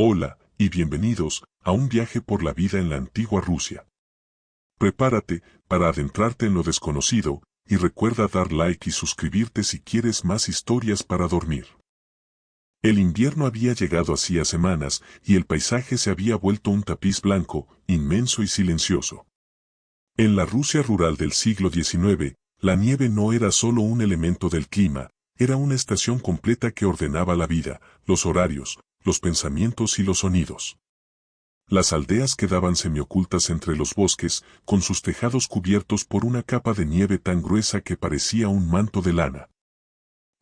Hola, y bienvenidos a un viaje por la vida en la antigua Rusia. Prepárate para adentrarte en lo desconocido, y recuerda dar like y suscribirte si quieres más historias para dormir. El invierno había llegado hacía semanas, y el paisaje se había vuelto un tapiz blanco, inmenso y silencioso. En la Rusia rural del siglo XIX, la nieve no era solo un elemento del clima, era una estación completa que ordenaba la vida, los horarios, los pensamientos y los sonidos. Las aldeas quedaban semiocultas entre los bosques, con sus tejados cubiertos por una capa de nieve tan gruesa que parecía un manto de lana.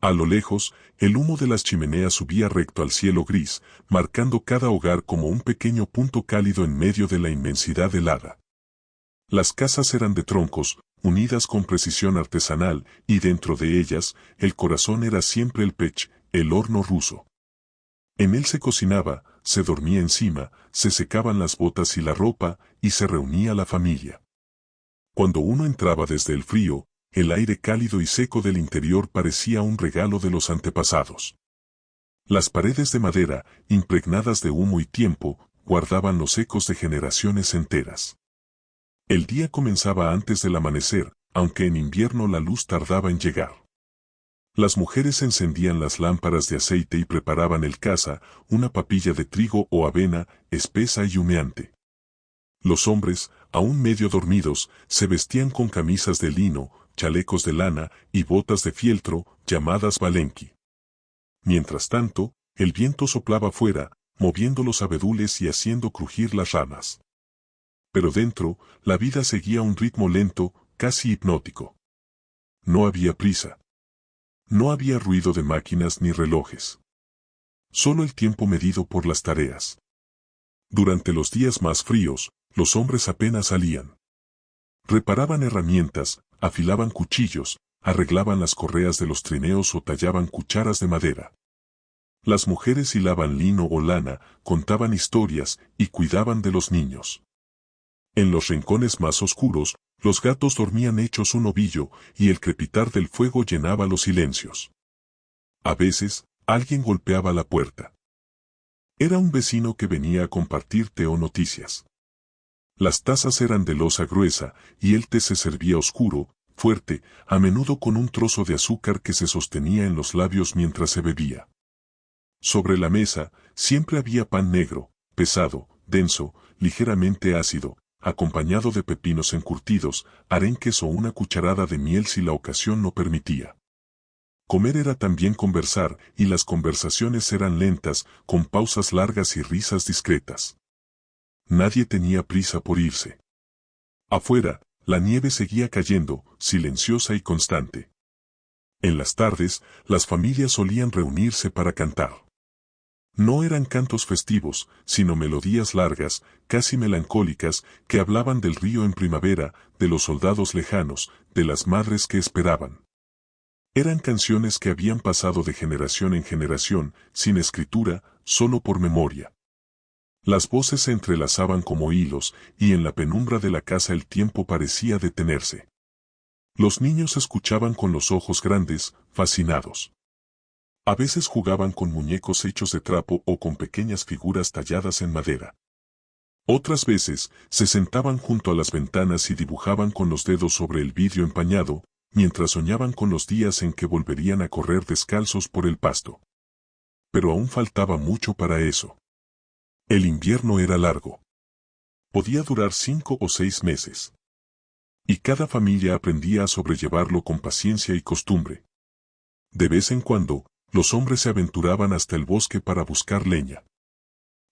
A lo lejos, el humo de las chimeneas subía recto al cielo gris, marcando cada hogar como un pequeño punto cálido en medio de la inmensidad helada. Las casas eran de troncos, unidas con precisión artesanal, y dentro de ellas, el corazón era siempre el pech, el horno ruso. En él se cocinaba, se dormía encima, se secaban las botas y la ropa, y se reunía la familia. Cuando uno entraba desde el frío, el aire cálido y seco del interior parecía un regalo de los antepasados. Las paredes de madera, impregnadas de humo y tiempo, guardaban los ecos de generaciones enteras. El día comenzaba antes del amanecer, aunque en invierno la luz tardaba en llegar. Las mujeres encendían las lámparas de aceite y preparaban el caza, una papilla de trigo o avena, espesa y humeante. Los hombres, aún medio dormidos, se vestían con camisas de lino, chalecos de lana y botas de fieltro, llamadas valenki. Mientras tanto, el viento soplaba fuera, moviendo los abedules y haciendo crujir las ramas. Pero dentro, la vida seguía un ritmo lento, casi hipnótico. No había prisa. No había ruido de máquinas ni relojes. Solo el tiempo medido por las tareas. Durante los días más fríos, los hombres apenas salían. Reparaban herramientas, afilaban cuchillos, arreglaban las correas de los trineos o tallaban cucharas de madera. Las mujeres hilaban lino o lana, contaban historias y cuidaban de los niños. En los rincones más oscuros, los gatos dormían hechos un ovillo y el crepitar del fuego llenaba los silencios. A veces, alguien golpeaba la puerta. Era un vecino que venía a compartir té o noticias. Las tazas eran de loza gruesa y el té se servía oscuro, fuerte, a menudo con un trozo de azúcar que se sostenía en los labios mientras se bebía. Sobre la mesa, siempre había pan negro, pesado, denso, ligeramente ácido, acompañado de pepinos encurtidos, arenques o una cucharada de miel si la ocasión lo permitía. Comer era también conversar, y las conversaciones eran lentas, con pausas largas y risas discretas. Nadie tenía prisa por irse. Afuera, la nieve seguía cayendo, silenciosa y constante. En las tardes, las familias solían reunirse para cantar. No eran cantos festivos, sino melodías largas, casi melancólicas, que hablaban del río en primavera, de los soldados lejanos, de las madres que esperaban. Eran canciones que habían pasado de generación en generación, sin escritura, solo por memoria. Las voces se entrelazaban como hilos, y en la penumbra de la casa el tiempo parecía detenerse. Los niños escuchaban con los ojos grandes, fascinados. A veces jugaban con muñecos hechos de trapo o con pequeñas figuras talladas en madera. Otras veces, se sentaban junto a las ventanas y dibujaban con los dedos sobre el vidrio empañado, mientras soñaban con los días en que volverían a correr descalzos por el pasto. Pero aún faltaba mucho para eso. El invierno era largo. Podía durar 5 o 6 meses. Y cada familia aprendía a sobrellevarlo con paciencia y costumbre. De vez en cuando, los hombres se aventuraban hasta el bosque para buscar leña.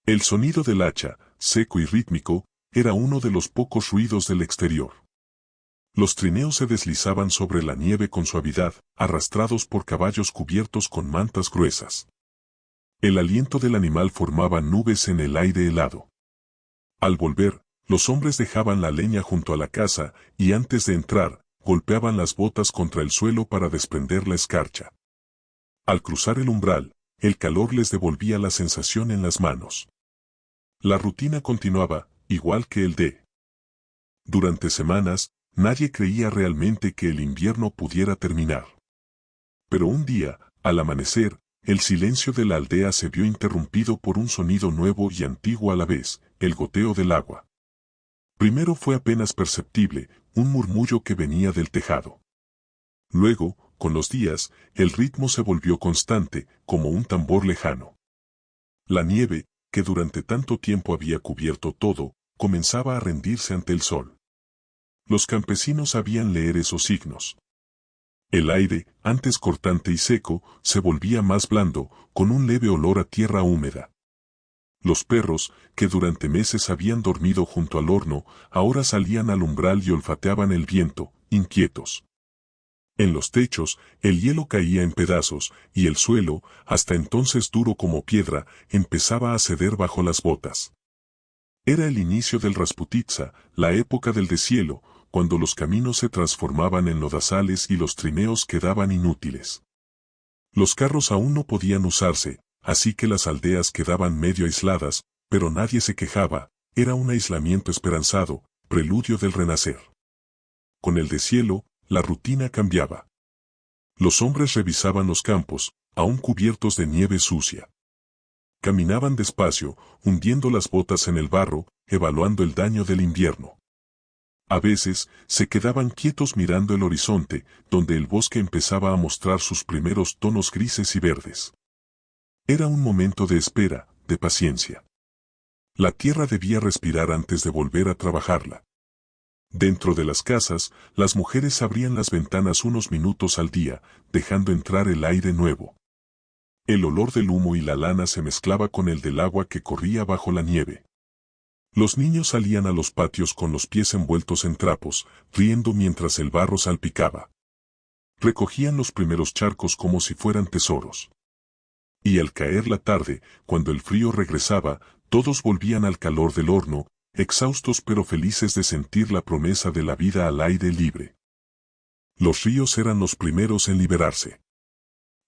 El sonido del hacha, seco y rítmico, era uno de los pocos ruidos del exterior. Los trineos se deslizaban sobre la nieve con suavidad, arrastrados por caballos cubiertos con mantas gruesas. El aliento del animal formaba nubes en el aire helado. Al volver, los hombres dejaban la leña junto a la casa, y antes de entrar, golpeaban las botas contra el suelo para desprender la escarcha. Al cruzar el umbral, el calor les devolvía la sensación en las manos. La rutina continuaba, igual que el de. Durante semanas, nadie creía realmente que el invierno pudiera terminar. Pero un día, al amanecer, el silencio de la aldea se vio interrumpido por un sonido nuevo y antiguo a la vez, el goteo del agua. Primero fue apenas perceptible, un murmullo que venía del tejado. Luego, con los días, el ritmo se volvió constante, como un tambor lejano. La nieve, que durante tanto tiempo había cubierto todo, comenzaba a rendirse ante el sol. Los campesinos sabían leer esos signos. El aire, antes cortante y seco, se volvía más blando, con un leve olor a tierra húmeda. Los perros, que durante meses habían dormido junto al horno, ahora salían al umbral y olfateaban el viento, inquietos. En los techos, el hielo caía en pedazos, y el suelo, hasta entonces duro como piedra, empezaba a ceder bajo las botas. Era el inicio del Rasputitsa, la época del deshielo, cuando los caminos se transformaban en lodazales y los trineos quedaban inútiles. Los carros aún no podían usarse, así que las aldeas quedaban medio aisladas, pero nadie se quejaba, era un aislamiento esperanzado, preludio del renacer. Con el deshielo, la rutina cambiaba. Los hombres revisaban los campos, aún cubiertos de nieve sucia. Caminaban despacio, hundiendo las botas en el barro, evaluando el daño del invierno. A veces, se quedaban quietos mirando el horizonte, donde el bosque empezaba a mostrar sus primeros tonos grises y verdes. Era un momento de espera, de paciencia. La tierra debía respirar antes de volver a trabajarla. Dentro de las casas, las mujeres abrían las ventanas unos minutos al día, dejando entrar el aire nuevo. El olor del humo y la lana se mezclaba con el del agua que corría bajo la nieve. Los niños salían a los patios con los pies envueltos en trapos, riendo mientras el barro salpicaba. Recogían los primeros charcos como si fueran tesoros. Y al caer la tarde, cuando el frío regresaba, todos volvían al calor del horno, exhaustos pero felices de sentir la promesa de la vida al aire libre. Los ríos eran los primeros en liberarse.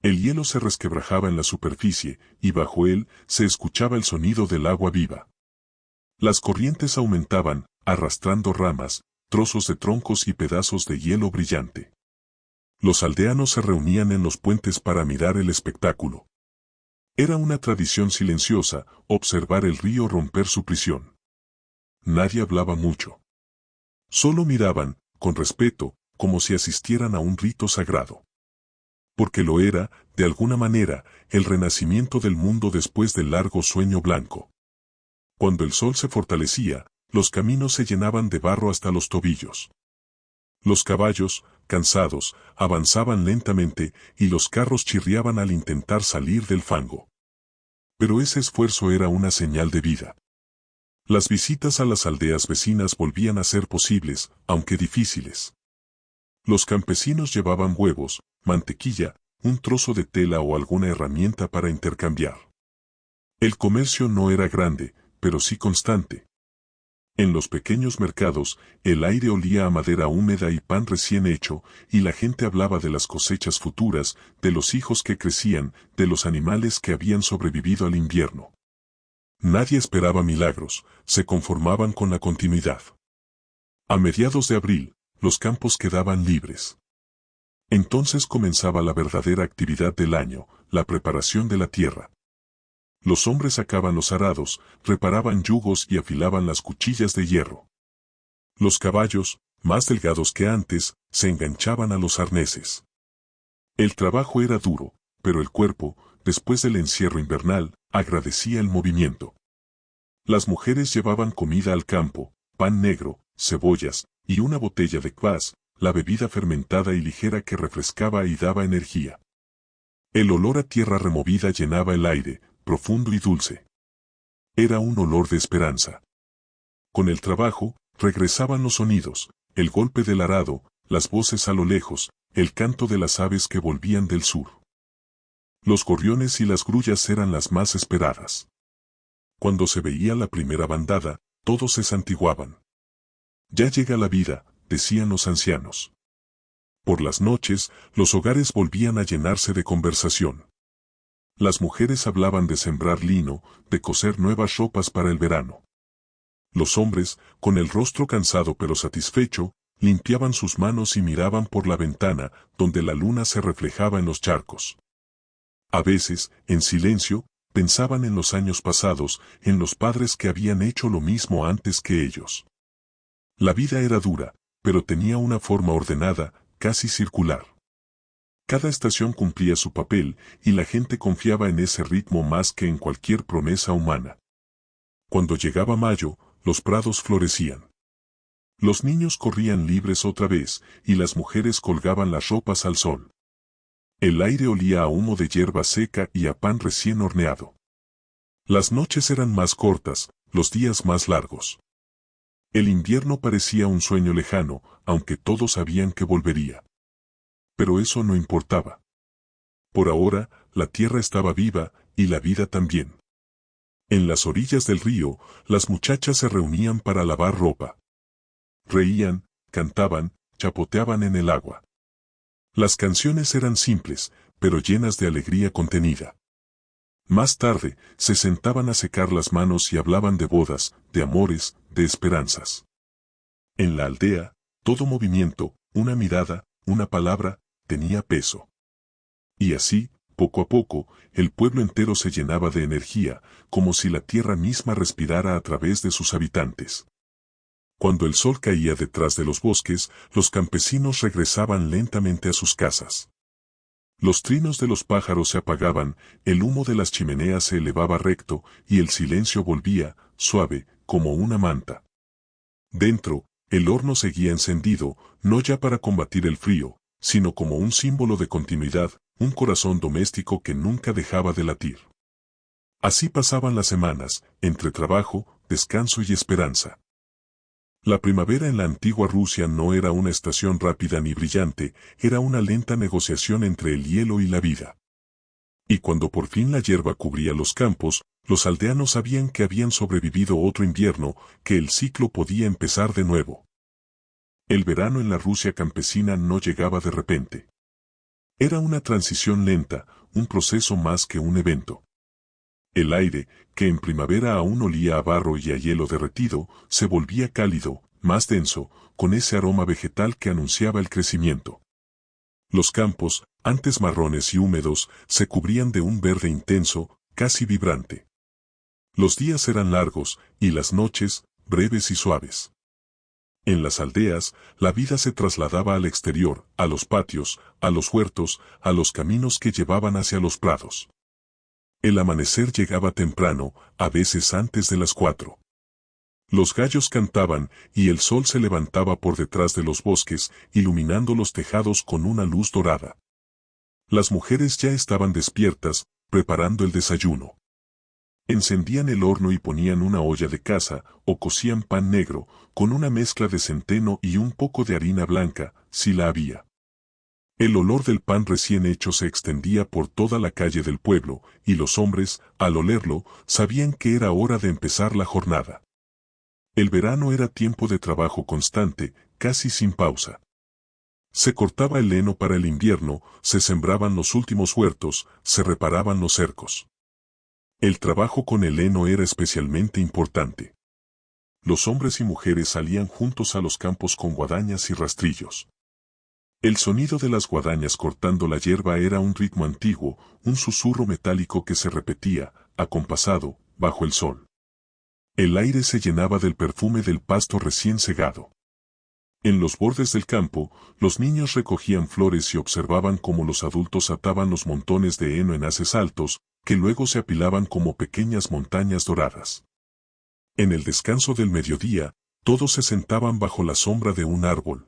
El hielo se resquebrajaba en la superficie, y bajo él se escuchaba el sonido del agua viva. Las corrientes aumentaban, arrastrando ramas, trozos de troncos y pedazos de hielo brillante. Los aldeanos se reunían en los puentes para mirar el espectáculo. Era una tradición silenciosa, observar el río romper su prisión. Nadie hablaba mucho. Solo miraban, con respeto, como si asistieran a un rito sagrado. Porque lo era, de alguna manera, el renacimiento del mundo después del largo sueño blanco. Cuando el sol se fortalecía, los caminos se llenaban de barro hasta los tobillos. Los caballos, cansados, avanzaban lentamente y los carros chirriaban al intentar salir del fango. Pero ese esfuerzo era una señal de vida. Las visitas a las aldeas vecinas volvían a ser posibles, aunque difíciles. Los campesinos llevaban huevos, mantequilla, un trozo de tela o alguna herramienta para intercambiar. El comercio no era grande, pero sí constante. En los pequeños mercados, el aire olía a madera húmeda y pan recién hecho, y la gente hablaba de las cosechas futuras, de los hijos que crecían, de los animales que habían sobrevivido al invierno. Nadie esperaba milagros, se conformaban con la continuidad. A mediados de abril, los campos quedaban libres. Entonces comenzaba la verdadera actividad del año, la preparación de la tierra. Los hombres sacaban los arados, reparaban yugos y afilaban las cuchillas de hierro. Los caballos, más delgados que antes, se enganchaban a los arneses. El trabajo era duro, pero el cuerpo, después del encierro invernal, agradecía el movimiento. Las mujeres llevaban comida al campo, pan negro, cebollas, y una botella de kvas, la bebida fermentada y ligera que refrescaba y daba energía. El olor a tierra removida llenaba el aire, profundo y dulce. Era un olor de esperanza. Con el trabajo, regresaban los sonidos, el golpe del arado, las voces a lo lejos, el canto de las aves que volvían del sur. Los gorriones y las grullas eran las más esperadas. Cuando se veía la primera bandada, todos se santiguaban. Ya llega la vida, decían los ancianos. Por las noches, los hogares volvían a llenarse de conversación. Las mujeres hablaban de sembrar lino, de coser nuevas ropas para el verano. Los hombres, con el rostro cansado pero satisfecho, limpiaban sus manos y miraban por la ventana, donde la luna se reflejaba en los charcos. A veces, en silencio, pensaban en los años pasados, en los padres que habían hecho lo mismo antes que ellos. La vida era dura, pero tenía una forma ordenada, casi circular. Cada estación cumplía su papel, y la gente confiaba en ese ritmo más que en cualquier promesa humana. Cuando llegaba mayo, los prados florecían. Los niños corrían libres otra vez, y las mujeres colgaban las ropas al sol. El aire olía a humo de hierba seca y a pan recién horneado. Las noches eran más cortas, los días más largos. El invierno parecía un sueño lejano, aunque todos sabían que volvería. Pero eso no importaba. Por ahora, la tierra estaba viva, y la vida también. En las orillas del río, las muchachas se reunían para lavar ropa. Reían, cantaban, chapoteaban en el agua. Las canciones eran simples, pero llenas de alegría contenida. Más tarde, se sentaban a secar las manos y hablaban de bodas, de amores, de esperanzas. En la aldea, todo movimiento, una mirada, una palabra, tenía peso. Y así, poco a poco, el pueblo entero se llenaba de energía, como si la tierra misma respirara a través de sus habitantes. Cuando el sol caía detrás de los bosques, los campesinos regresaban lentamente a sus casas. Los trinos de los pájaros se apagaban, el humo de las chimeneas se elevaba recto, y el silencio volvía, suave, como una manta. Dentro, el horno seguía encendido, no ya para combatir el frío, sino como un símbolo de continuidad, un corazón doméstico que nunca dejaba de latir. Así pasaban las semanas, entre trabajo, descanso y esperanza. La primavera en la antigua Rusia no era una estación rápida ni brillante, era una lenta negociación entre el hielo y la vida. Y cuando por fin la hierba cubría los campos, los aldeanos sabían que habían sobrevivido otro invierno, que el ciclo podía empezar de nuevo. El verano en la Rusia campesina no llegaba de repente. Era una transición lenta, un proceso más que un evento. El aire, que en primavera aún olía a barro y a hielo derretido, se volvía cálido, más denso, con ese aroma vegetal que anunciaba el crecimiento. Los campos, antes marrones y húmedos, se cubrían de un verde intenso, casi vibrante. Los días eran largos, y las noches, breves y suaves. En las aldeas, la vida se trasladaba al exterior, a los patios, a los huertos, a los caminos que llevaban hacia los prados. El amanecer llegaba temprano, a veces antes de las 4. Los gallos cantaban, y el sol se levantaba por detrás de los bosques, iluminando los tejados con una luz dorada. Las mujeres ya estaban despiertas, preparando el desayuno. Encendían el horno y ponían una olla de caza, o cocían pan negro, con una mezcla de centeno y un poco de harina blanca, si la había. El olor del pan recién hecho se extendía por toda la calle del pueblo, y los hombres, al olerlo, sabían que era hora de empezar la jornada. El verano era tiempo de trabajo constante, casi sin pausa. Se cortaba el heno para el invierno, se sembraban los últimos huertos, se reparaban los cercos. El trabajo con el heno era especialmente importante. Los hombres y mujeres salían juntos a los campos con guadañas y rastrillos. El sonido de las guadañas cortando la hierba era un ritmo antiguo, un susurro metálico que se repetía, acompasado, bajo el sol. El aire se llenaba del perfume del pasto recién segado. En los bordes del campo, los niños recogían flores y observaban cómo los adultos ataban los montones de heno en haces altos, que luego se apilaban como pequeñas montañas doradas. En el descanso del mediodía, todos se sentaban bajo la sombra de un árbol.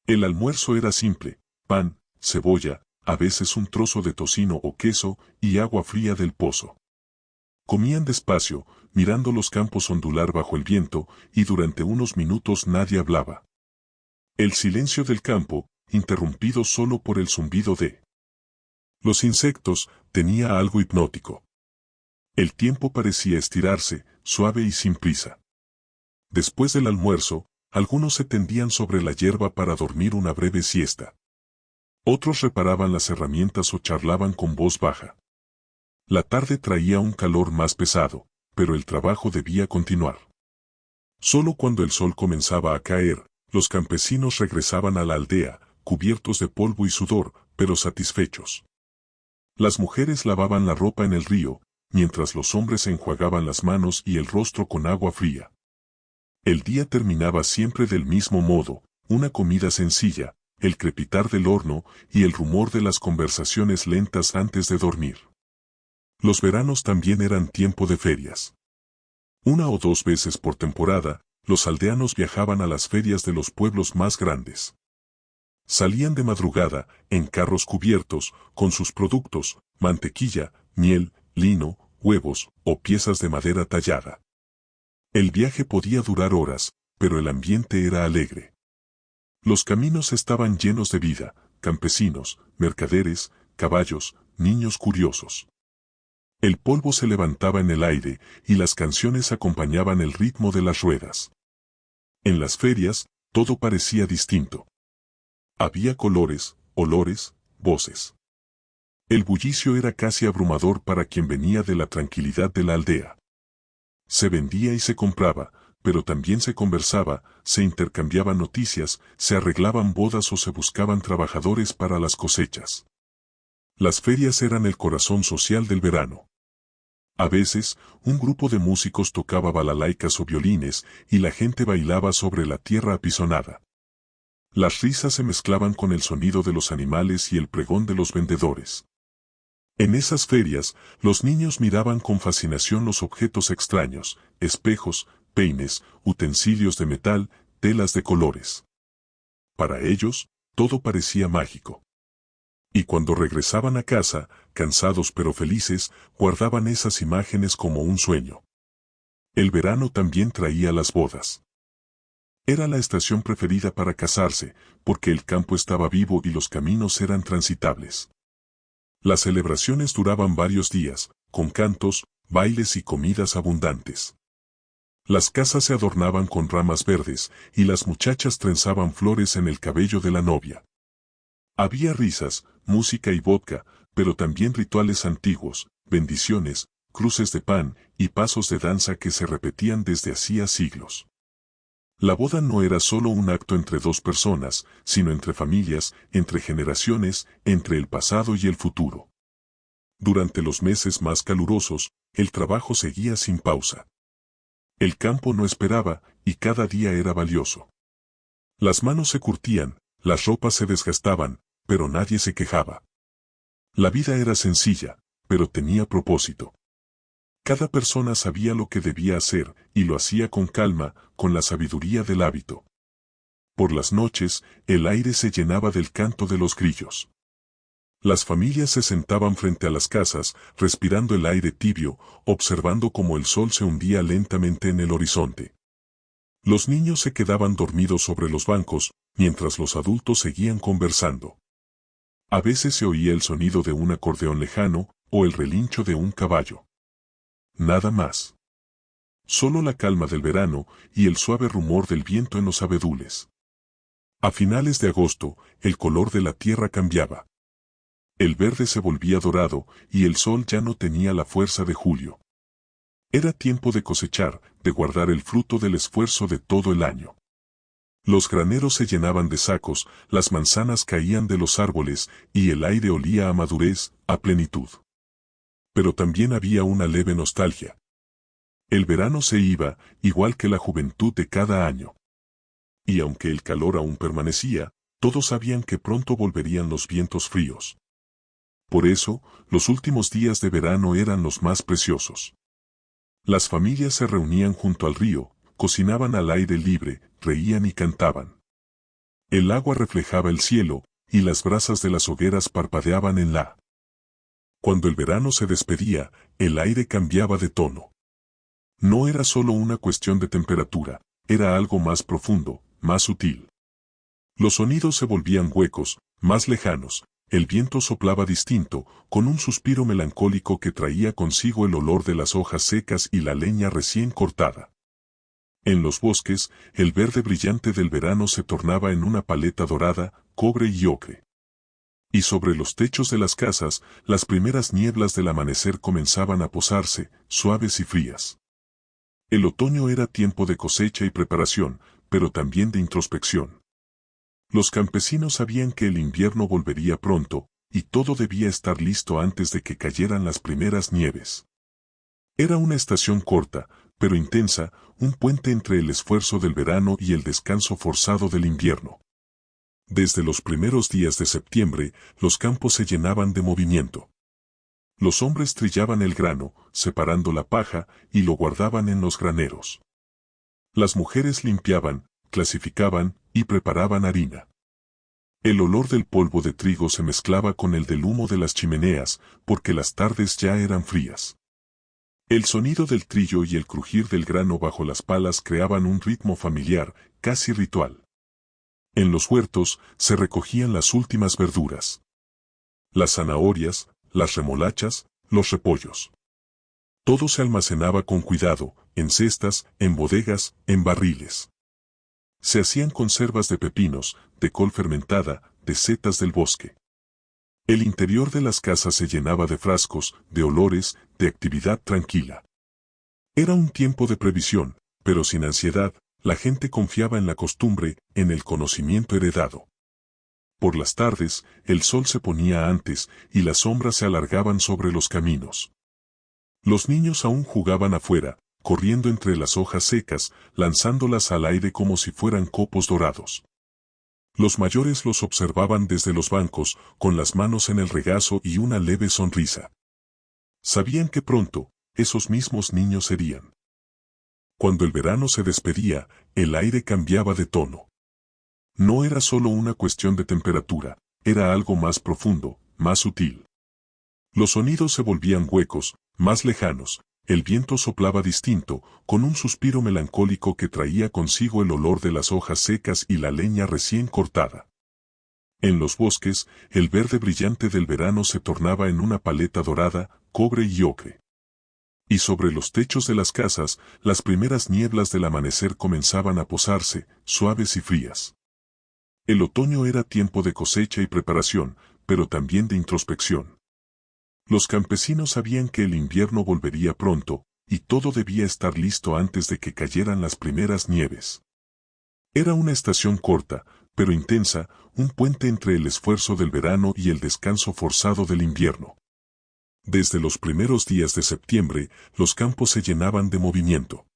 El almuerzo era simple, pan, cebolla, a veces un trozo de tocino o queso, y agua fría del pozo. Comían despacio, mirando los campos ondular bajo el viento, y durante unos minutos nadie hablaba. El silencio del campo, interrumpido solo por el zumbido de los insectos, tenía algo hipnótico. El tiempo parecía estirarse, suave y sin prisa. Después del almuerzo, algunos se tendían sobre la hierba para dormir una breve siesta. Otros reparaban las herramientas o charlaban con voz baja. La tarde traía un calor más pesado, pero el trabajo debía continuar. Solo cuando el sol comenzaba a caer, los campesinos regresaban a la aldea, cubiertos de polvo y sudor, pero satisfechos. Las mujeres lavaban la ropa en el río, mientras los hombres se enjuagaban las manos y el rostro con agua fría. El día terminaba siempre del mismo modo, una comida sencilla, el crepitar del horno y el rumor de las conversaciones lentas antes de dormir. Los veranos también eran tiempo de ferias. Una o dos veces por temporada, los aldeanos viajaban a las ferias de los pueblos más grandes. Salían de madrugada, en carros cubiertos, con sus productos, mantequilla, miel, lino, huevos o piezas de madera tallada. El viaje podía durar horas, pero el ambiente era alegre. Los caminos estaban llenos de vida, campesinos, mercaderes, caballos, niños curiosos. El polvo se levantaba en el aire y las canciones acompañaban el ritmo de las ruedas. En las ferias, todo parecía distinto. Había colores, olores, voces. El bullicio era casi abrumador para quien venía de la tranquilidad de la aldea. Se vendía y se compraba, pero también se conversaba, se intercambiaban noticias, se arreglaban bodas o se buscaban trabajadores para las cosechas. Las ferias eran el corazón social del verano. A veces, un grupo de músicos tocaba balalaicas o violines, y la gente bailaba sobre la tierra apisonada. Las risas se mezclaban con el sonido de los animales y el pregón de los vendedores. En esas ferias, los niños miraban con fascinación los objetos extraños, espejos, peines, utensilios de metal, telas de colores. Para ellos, todo parecía mágico. Y cuando regresaban a casa, cansados pero felices, guardaban esas imágenes como un sueño. El verano también traía las bodas. Era la estación preferida para casarse, porque el campo estaba vivo y los caminos eran transitables. Las celebraciones duraban varios días, con cantos, bailes y comidas abundantes. Las casas se adornaban con ramas verdes, y las muchachas trenzaban flores en el cabello de la novia. Había risas, música y vodka, pero también rituales antiguos, bendiciones, cruces de pan y pasos de danza que se repetían desde hacía siglos. La boda no era solo un acto entre dos personas, sino entre familias, entre generaciones, entre el pasado y el futuro. Durante los meses más calurosos, el trabajo seguía sin pausa. El campo no esperaba, y cada día era valioso. Las manos se curtían, las ropas se desgastaban, pero nadie se quejaba. La vida era sencilla, pero tenía propósito. Cada persona sabía lo que debía hacer, y lo hacía con calma, con la sabiduría del hábito. Por las noches, el aire se llenaba del canto de los grillos. Las familias se sentaban frente a las casas, respirando el aire tibio, observando cómo el sol se hundía lentamente en el horizonte. Los niños se quedaban dormidos sobre los bancos, mientras los adultos seguían conversando. A veces se oía el sonido de un acordeón lejano, o el relincho de un caballo. Nada más. Solo la calma del verano y el suave rumor del viento en los abedules. A finales de agosto, el color de la tierra cambiaba. El verde se volvía dorado y el sol ya no tenía la fuerza de julio. Era tiempo de cosechar, de guardar el fruto del esfuerzo de todo el año. Los graneros se llenaban de sacos, las manzanas caían de los árboles y el aire olía a madurez, a plenitud. Pero también había una leve nostalgia. El verano se iba, igual que la juventud de cada año. Y aunque el calor aún permanecía, todos sabían que pronto volverían los vientos fríos. Por eso, los últimos días de verano eran los más preciosos. Las familias se reunían junto al río, cocinaban al aire libre, reían y cantaban. El agua reflejaba el cielo, y las brasas de las hogueras parpadeaban en la. Cuando el verano se despedía, el aire cambiaba de tono. No era solo una cuestión de temperatura, era algo más profundo, más sutil. Los sonidos se volvían huecos, más lejanos, el viento soplaba distinto, con un suspiro melancólico que traía consigo el olor de las hojas secas y la leña recién cortada. En los bosques, el verde brillante del verano se tornaba en una paleta dorada, cobre y ocre. Y sobre los techos de las casas, las primeras nieblas del amanecer comenzaban a posarse, suaves y frías. El otoño era tiempo de cosecha y preparación, pero también de introspección. Los campesinos sabían que el invierno volvería pronto, y todo debía estar listo antes de que cayeran las primeras nieves. Era una estación corta, pero intensa, un puente entre el esfuerzo del verano y el descanso forzado del invierno. Desde los primeros días de septiembre, los campos se llenaban de movimiento. Los hombres trillaban el grano, separando la paja, y lo guardaban en los graneros. Las mujeres limpiaban, clasificaban y preparaban harina. El olor del polvo de trigo se mezclaba con el del humo de las chimeneas, porque las tardes ya eran frías. El sonido del trillo y el crujir del grano bajo las palas creaban un ritmo familiar, casi ritual. En los huertos se recogían las últimas verduras. Las zanahorias, las remolachas, los repollos. Todo se almacenaba con cuidado, en cestas, en bodegas, en barriles. Se hacían conservas de pepinos, de col fermentada, de setas del bosque. El interior de las casas se llenaba de frascos, de olores, de actividad tranquila. Era un tiempo de previsión, pero sin ansiedad, la gente confiaba en la costumbre, en el conocimiento heredado. Por las tardes, el sol se ponía antes, y las sombras se alargaban sobre los caminos. Los niños aún jugaban afuera, corriendo entre las hojas secas, lanzándolas al aire como si fueran copos dorados. Los mayores los observaban desde los bancos, con las manos en el regazo y una leve sonrisa. Sabían que pronto, esos mismos niños serían. Cuando el verano se despedía, el aire cambiaba de tono. No era solo una cuestión de temperatura, era algo más profundo, más sutil. Los sonidos se volvían huecos, más lejanos, el viento soplaba distinto, con un suspiro melancólico que traía consigo el olor de las hojas secas y la leña recién cortada. En los bosques, el verde brillante del verano se tornaba en una paleta dorada, cobre y ocre. Y sobre los techos de las casas, las primeras nieblas del amanecer comenzaban a posarse, suaves y frías. El otoño era tiempo de cosecha y preparación, pero también de introspección. Los campesinos sabían que el invierno volvería pronto, y todo debía estar listo antes de que cayeran las primeras nieves. Era una estación corta, pero intensa, un puente entre el esfuerzo del verano y el descanso forzado del invierno. Desde los primeros días de septiembre, los campos se llenaban de movimiento.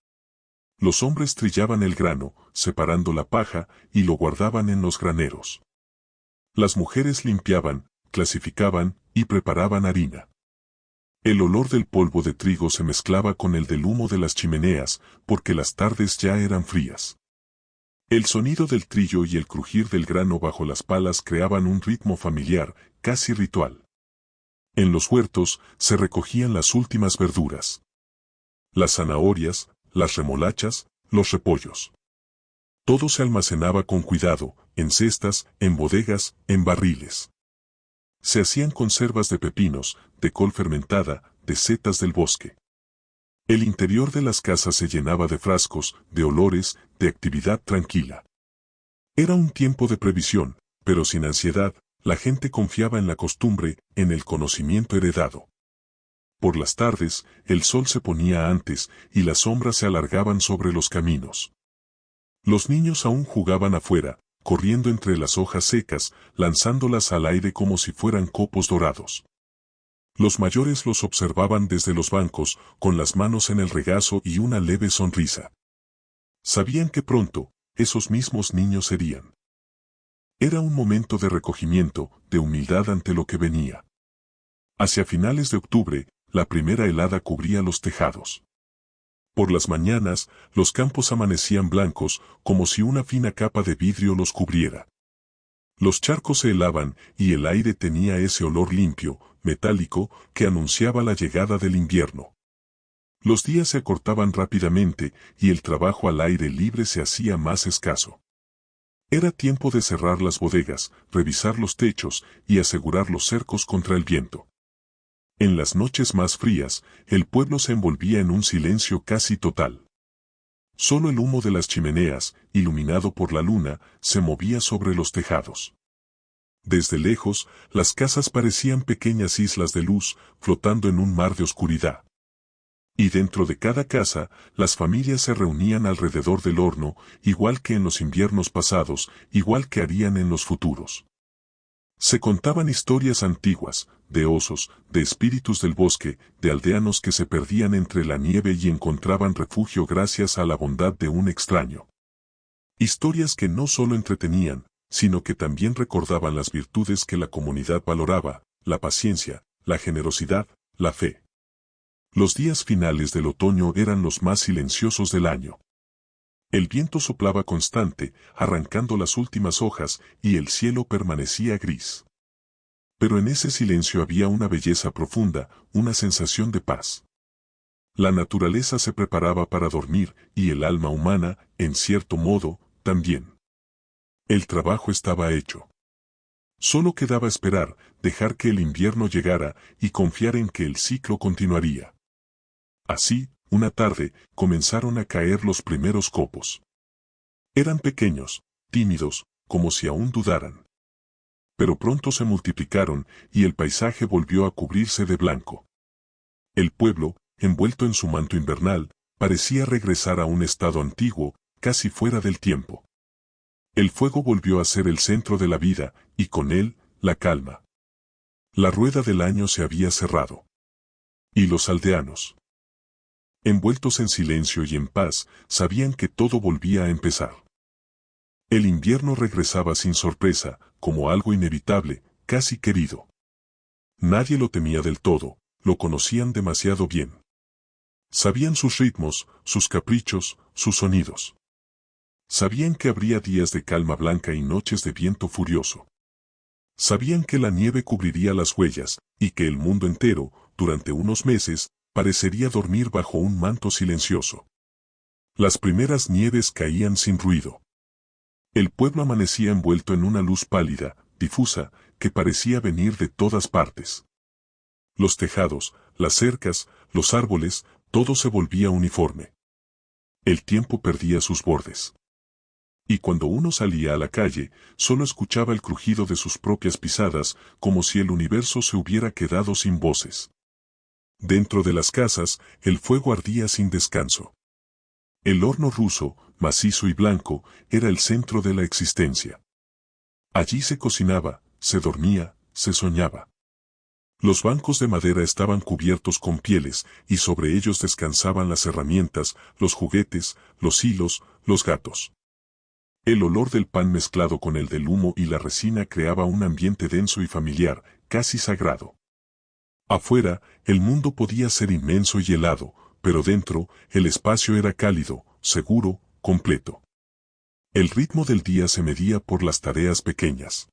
Los hombres trillaban el grano, separando la paja, y lo guardaban en los graneros. Las mujeres limpiaban, clasificaban y preparaban harina. El olor del polvo de trigo se mezclaba con el del humo de las chimeneas, porque las tardes ya eran frías. El sonido del trillo y el crujir del grano bajo las palas creaban un ritmo familiar, casi ritual. En los huertos se recogían las últimas verduras. Las zanahorias, las remolachas, los repollos. Todo se almacenaba con cuidado, en cestas, en bodegas, en barriles. Se hacían conservas de pepinos, de col fermentada, de setas del bosque. El interior de las casas se llenaba de frascos, de olores, de actividad tranquila. Era un tiempo de previsión, pero sin ansiedad, la gente confiaba en la costumbre, en el conocimiento heredado. Por las tardes, el sol se ponía antes, y las sombras se alargaban sobre los caminos. Los niños aún jugaban afuera, corriendo entre las hojas secas, lanzándolas al aire como si fueran copos dorados. Los mayores los observaban desde los bancos, con las manos en el regazo y una leve sonrisa. Sabían que pronto, esos mismos niños serían. Era un momento de recogimiento, de humildad ante lo que venía. Hacia finales de octubre, la primera helada cubría los tejados. Por las mañanas, los campos amanecían blancos, como si una fina capa de vidrio los cubriera. Los charcos se helaban, y el aire tenía ese olor limpio, metálico, que anunciaba la llegada del invierno. Los días se acortaban rápidamente, y el trabajo al aire libre se hacía más escaso. Era tiempo de cerrar las bodegas, revisar los techos, y asegurar los cercos contra el viento. En las noches más frías, el pueblo se envolvía en un silencio casi total. Solo el humo de las chimeneas, iluminado por la luna, se movía sobre los tejados. Desde lejos, las casas parecían pequeñas islas de luz, flotando en un mar de oscuridad. Y dentro de cada casa, las familias se reunían alrededor del horno, igual que en los inviernos pasados, igual que harían en los futuros. Se contaban historias antiguas, de osos, de espíritus del bosque, de aldeanos que se perdían entre la nieve y encontraban refugio gracias a la bondad de un extraño. Historias que no solo entretenían, sino que también recordaban las virtudes que la comunidad valoraba, la paciencia, la generosidad, la fe. Los días finales del otoño eran los más silenciosos del año. El viento soplaba constante, arrancando las últimas hojas, y el cielo permanecía gris. Pero en ese silencio había una belleza profunda, una sensación de paz. La naturaleza se preparaba para dormir, y el alma humana, en cierto modo, también. El trabajo estaba hecho. Solo quedaba esperar, dejar que el invierno llegara, y confiar en que el ciclo continuaría. Así, una tarde, comenzaron a caer los primeros copos. Eran pequeños, tímidos, como si aún dudaran. Pero pronto se multiplicaron, y el paisaje volvió a cubrirse de blanco. El pueblo, envuelto en su manto invernal, parecía regresar a un estado antiguo, casi fuera del tiempo. El fuego volvió a ser el centro de la vida, y con él, la calma. La rueda del año se había cerrado. Y los aldeanos, envueltos en silencio y en paz, sabían que todo volvía a empezar. El invierno regresaba sin sorpresa, como algo inevitable, casi querido. Nadie lo temía del todo, lo conocían demasiado bien. Sabían sus ritmos, sus caprichos, sus sonidos. Sabían que habría días de calma blanca y noches de viento furioso. Sabían que la nieve cubriría las huellas, y que el mundo entero, durante unos meses, parecería dormir bajo un manto silencioso. Las primeras nieves caían sin ruido. El pueblo amanecía envuelto en una luz pálida, difusa, que parecía venir de todas partes. Los tejados, las cercas, los árboles, todo se volvía uniforme. El tiempo perdía sus bordes. Y cuando uno salía a la calle, solo escuchaba el crujido de sus propias pisadas, como si el universo se hubiera quedado sin voces. Dentro de las casas, el fuego ardía sin descanso. El horno ruso, macizo y blanco, era el centro de la existencia. Allí se cocinaba, se dormía, se soñaba. Los bancos de madera estaban cubiertos con pieles, y sobre ellos descansaban las herramientas, los juguetes, los hilos, los gatos. El olor del pan mezclado con el del humo y la resina creaba un ambiente denso y familiar, casi sagrado. Afuera, el mundo podía ser inmenso y helado, pero dentro, el espacio era cálido, seguro, completo. El ritmo del día se medía por las tareas pequeñas.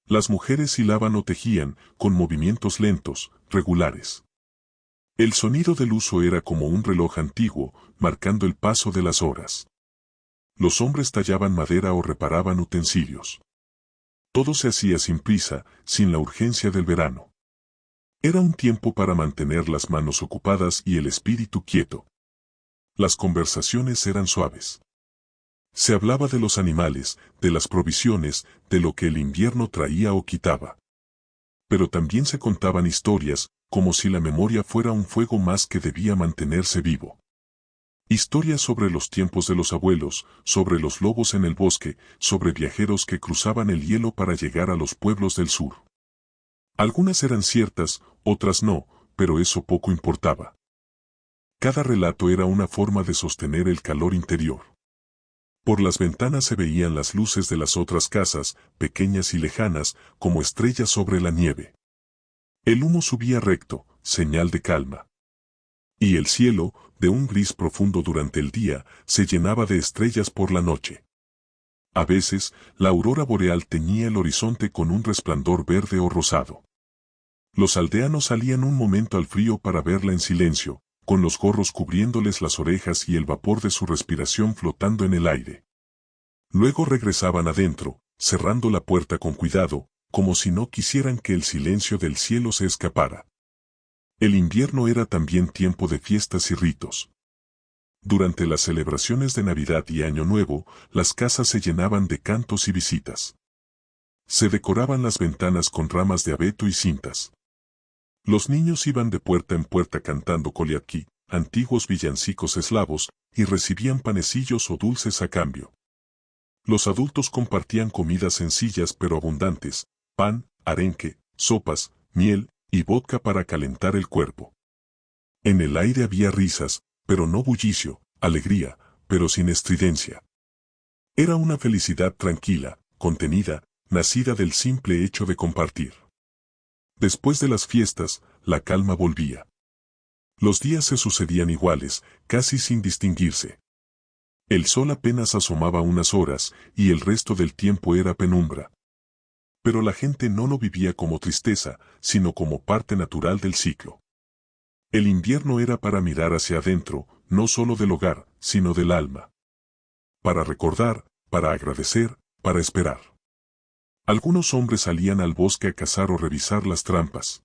Las mujeres hilaban o tejían, con movimientos lentos, regulares. El sonido del uso era como un reloj antiguo, marcando el paso de las horas. Los hombres tallaban madera o reparaban utensilios. Todo se hacía sin prisa, sin la urgencia del verano. Era un tiempo para mantener las manos ocupadas y el espíritu quieto. Las conversaciones eran suaves. Se hablaba de los animales, de las provisiones, de lo que el invierno traía o quitaba. Pero también se contaban historias, como si la memoria fuera un fuego más que debía mantenerse vivo. Historias sobre los tiempos de los abuelos, sobre los lobos en el bosque, sobre viajeros que cruzaban el hielo para llegar a los pueblos del sur. Algunas eran ciertas, otras no, pero eso poco importaba. Cada relato era una forma de sostener el calor interior. Por las ventanas se veían las luces de las otras casas, pequeñas y lejanas, como estrellas sobre la nieve. El humo subía recto, señal de calma. Y el cielo, de un gris profundo durante el día, se llenaba de estrellas por la noche. A veces, la aurora boreal teñía el horizonte con un resplandor verde o rosado. Los aldeanos salían un momento al frío para verla en silencio, con los gorros cubriéndoles las orejas y el vapor de su respiración flotando en el aire. Luego regresaban adentro, cerrando la puerta con cuidado, como si no quisieran que el silencio del cielo se escapara. El invierno era también tiempo de fiestas y ritos. Durante las celebraciones de Navidad y Año Nuevo, las casas se llenaban de cantos y visitas. Se decoraban las ventanas con ramas de abeto y cintas. Los niños iban de puerta en puerta cantando koliadki, antiguos villancicos eslavos, y recibían panecillos o dulces a cambio. Los adultos compartían comidas sencillas pero abundantes, pan, arenque, sopas, miel y vodka para calentar el cuerpo. En el aire había risas, pero no bullicio, alegría, pero sin estridencia. Era una felicidad tranquila, contenida, nacida del simple hecho de compartir. Después de las fiestas, la calma volvía. Los días se sucedían iguales, casi sin distinguirse. El sol apenas asomaba unas horas, y el resto del tiempo era penumbra. Pero la gente no lo vivía como tristeza, sino como parte natural del ciclo. El invierno era para mirar hacia adentro, no solo del hogar, sino del alma. Para recordar, para agradecer, para esperar. Algunos hombres salían al bosque a cazar o revisar las trampas.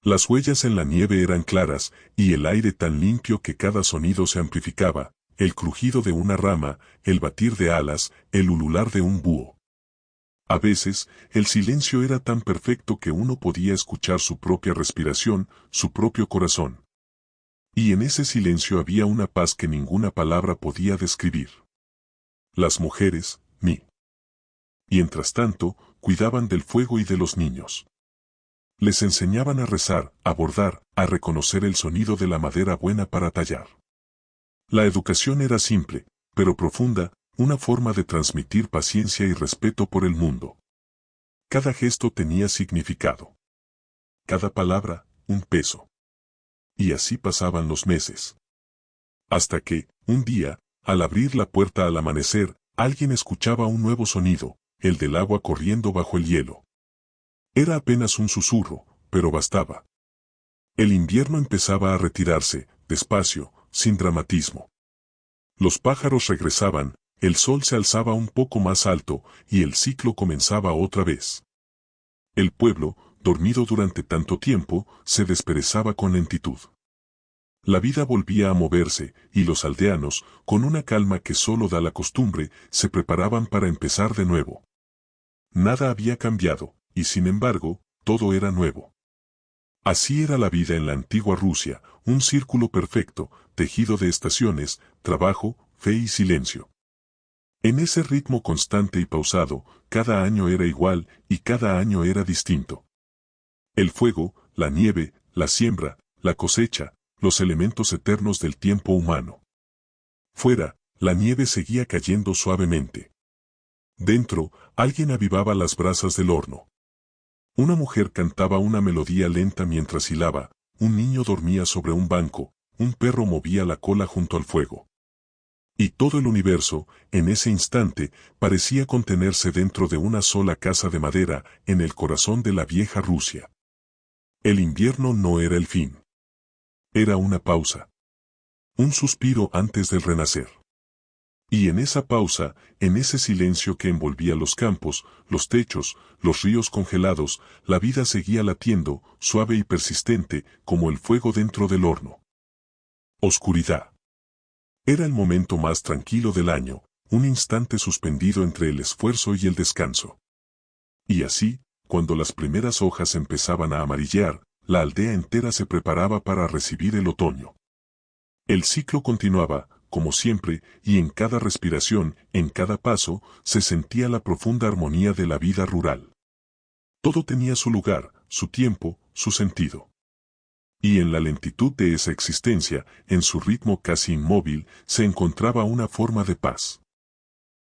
Las huellas en la nieve eran claras, y el aire tan limpio que cada sonido se amplificaba, el crujido de una rama, el batir de alas, el ulular de un búho. A veces, el silencio era tan perfecto que uno podía escuchar su propia respiración, su propio corazón. Y en ese silencio había una paz que ninguna palabra podía describir. Las mujeres, mientras tanto, cuidaban del fuego y de los niños. Les enseñaban a rezar, a bordar, a reconocer el sonido de la madera buena para tallar. La educación era simple, pero profunda, una forma de transmitir paciencia y respeto por el mundo. Cada gesto tenía significado. Cada palabra, un peso. Y así pasaban los meses. Hasta que, un día, al abrir la puerta al amanecer, alguien escuchaba un nuevo sonido, el del agua corriendo bajo el hielo. Era apenas un susurro, pero bastaba. El invierno empezaba a retirarse, despacio, sin dramatismo. Los pájaros regresaban, el sol se alzaba un poco más alto, y el ciclo comenzaba otra vez. El pueblo, dormido durante tanto tiempo, se desperezaba con lentitud. La vida volvía a moverse, y los aldeanos, con una calma que solo da la costumbre, se preparaban para empezar de nuevo. Nada había cambiado, y sin embargo, todo era nuevo. Así era la vida en la antigua Rusia, un círculo perfecto, tejido de estaciones, trabajo, fe y silencio. En ese ritmo constante y pausado, cada año era igual y cada año era distinto. El fuego, la nieve, la siembra, la cosecha, los elementos eternos del tiempo humano. Fuera, la nieve seguía cayendo suavemente. Dentro, alguien avivaba las brasas del horno. Una mujer cantaba una melodía lenta mientras hilaba, un niño dormía sobre un banco, un perro movía la cola junto al fuego. Y todo el universo, en ese instante, parecía contenerse dentro de una sola casa de madera, en el corazón de la vieja Rusia. El invierno no era el fin. Era una pausa. Un suspiro antes del renacer. Y en esa pausa, en ese silencio que envolvía los campos, los techos, los ríos congelados, la vida seguía latiendo, suave y persistente, como el fuego dentro del horno. Oscuridad. Era el momento más tranquilo del año, un instante suspendido entre el esfuerzo y el descanso. Y así, cuando las primeras hojas empezaban a amarillar, la aldea entera se preparaba para recibir el otoño. El ciclo continuaba, como siempre, y en cada respiración, en cada paso, se sentía la profunda armonía de la vida rural. Todo tenía su lugar, su tiempo, su sentido. Y en la lentitud de esa existencia, en su ritmo casi inmóvil, se encontraba una forma de paz.